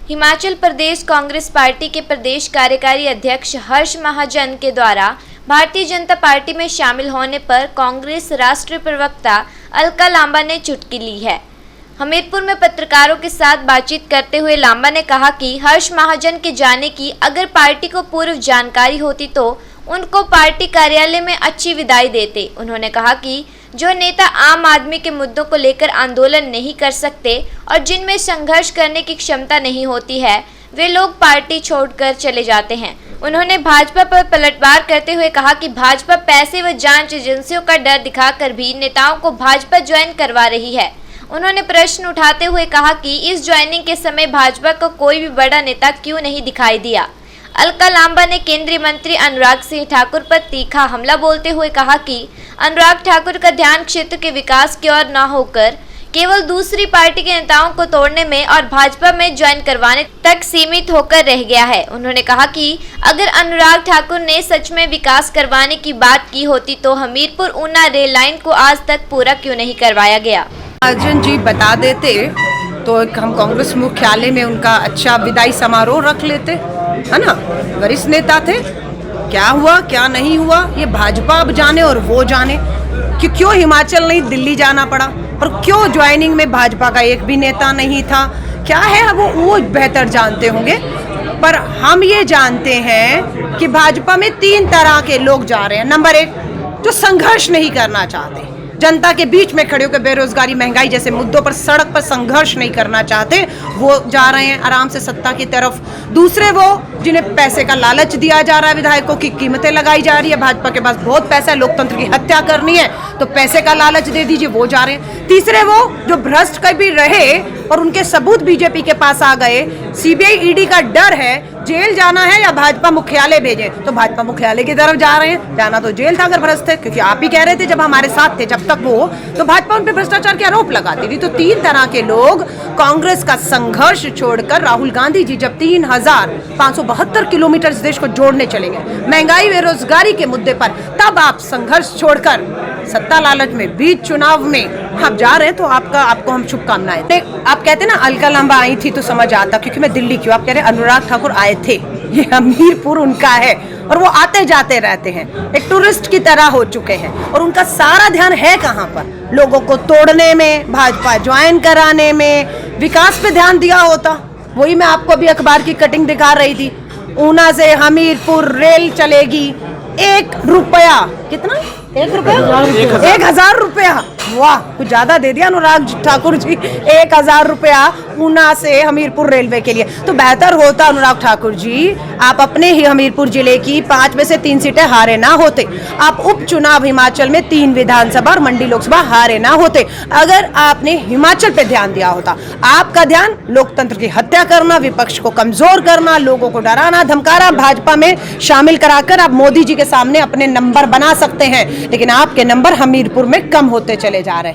Himachal Pradesh Congress party के प्रदेश कार्यकारी अध्यक्ष हर्ष महाजन के द्वारा भारतीय जनता पार्टी में शामिल होने पर कांग्रेस राष्ट्रीय प्रवक्ता अलका लांबा ने चुटकी ली है। हमीरपुर में पत्रकारों के साथ बातचीत करते हुए लांबा ने कहा कि हर्ष महाजन के जाने की अगर पार्टी को पूर्व जानकारी होती तो उनको पार्टी कार्यालय में अच्छी विदाई देते। उन्होंने कहा कि जो नेता आम आदमी के मुद्दों को लेकर आंदोलन नहीं कर सकते और जिनमें संघर्ष करने की क्षमता नहीं होती है, वे लोग पार्टी छोड़कर चले जाते हैं। उन्होंने भाजपा पर पलटवार करते हुए कहा कि भाजपा पैसे व जांच एजेंसियों का डर दिखाकर भी नेताओं को भाजपा ज्वाइन करवा रही है। उन्होंने प्रश्न उठाते हुए कहा कि इस ज्वाइनिंग के समय भाजपा को कोई भी बड़ा नेता क्यों नहीं दिखाई दिया। अलका लांबा ने केंद्रीय मंत्री अनुराग सिंह ठाकुर पर तीखा हमला बोलते हुए कहा कि अनुराग ठाकुर का ध्यान क्षेत्र के विकास की ओर न होकर केवल दूसरी पार्टी के नेताओं को तोड़ने में और भाजपा में ज्वाइन करवाने तक सीमित होकर रह गया है। उन्होंने कहा कि अगर अनुराग ठाकुर ने सच में विकास करवाने की बात की होती तो हमीरपुर ऊना रेल लाइन को आज तक पूरा क्यों नहीं करवाया गया। अर्जुन जी बता देते तो हम कांग्रेस मुख्यालय में उनका अच्छा विदाई समारोह रख लेते, है ना। वरिष्ठ नेता थे, क्या हुआ क्या नहीं हुआ ये भाजपा अब जाने और वो जाने कि क्यों हिमाचल नहीं दिल्ली जाना पड़ा और क्यों ज्वाइनिंग में भाजपा का एक भी नेता नहीं था। क्या है वो बेहतर जानते होंगे, पर हम ये जानते हैं कि भाजपा में 3 तरह के लोग जा रहे हैं। नंबर 1, जो संघर्ष नहीं करना चाहते, जनता के बीच में खड़े होकर बेरोजगारी महंगाई जैसे मुद्दों पर सड़क पर संघर्ष नहीं करना चाहते, वो जा रहे हैं आराम से सत्ता की तरफ। दूसरे वो जिन्हें पैसे का लालच दिया जा रहा है, विधायकों की कीमतें लगाई जा रही है, भाजपा के पास बहुत पैसा है, लोकतंत्र की हत्या करनी है तो पैसे का लालच दे दीजिए, वो जा रहे हैं। तीसरे वो जो भ्रष्ट कभी रहे और उनके सबूत बीजेपी के पास आ गए, सीबीआई ईडी का डर है, जेल जाना है या भाजपा मुख्यालय भेजे तो भाजपा मुख्यालय की तरफ जा रहे हैं। जाना तो जेल था अगर भ्रष्ट थे, क्योंकि आप ही कह रहे थे जब हमारे साथ थे जब तक वो, तो भाजपा उन पे भ्रष्टाचार के आरोप लगाती थी। तो 3 तरह के लोग कांग्रेस का संघर्ष छोड़कर राहुल गांधी जी जब 3572 किलोमीटर इस देश को जोड़ने चलेंगे महंगाई बेरोजगारी के मुद्दे पर, तब आप संघर्ष छोड़कर सत्ता लालच में बीच चुनाव में आप जा रहे हैं तो आपको हम शुभकामनाएं। आप कहते ना अलका लांबा आई थी तो समझ आता, क्योंकि मैं दिल्ली क्यों, आप कह रहे हैं अनुराग ठाकुर आए थे, ये हमीरपुर उनका है और वो आते जाते रहते हैं, एक टूरिस्ट की तरह हो चुके हैं और उनका सारा ध्यान है कहाँ पर, लोगों को तोड़ने में, भाजपा ज्वाइन कराने में। विकास पे ध्यान दिया होता, वही मैं आपको अभी अखबार की कटिंग दिखा रही थी, ऊना से हमीरपुर रेल चलेगी, 1 रुपया, कितना 1 रुपया 1000 रुपया, वाह कुछ ज्यादा दे दिया अनुराग ठाकुर जी, 1000 रुपया ऊना से हमीरपुर रेलवे के लिए। तो बेहतर होता अनुराग ठाकुर जी आप अपने ही हमीरपुर जिले की 5 में से 3 सीटें हारे ना होते, आप उपचुनाव हिमाचल में 3 विधानसभा और मंडी लोकसभा हारे ना होते अगर आपने हिमाचल पे ध्यान दिया होता। आपका ध्यान लोकतंत्र की हत्या करना, विपक्ष को कमजोर करना, लोगों को डराना धमकाना, भाजपा में शामिल कराकर आप मोदी जी के सामने अपने नंबर बना सकते हैं, लेकिन आपके नंबर हमीरपुर में कम होते चले जा रहे हैं।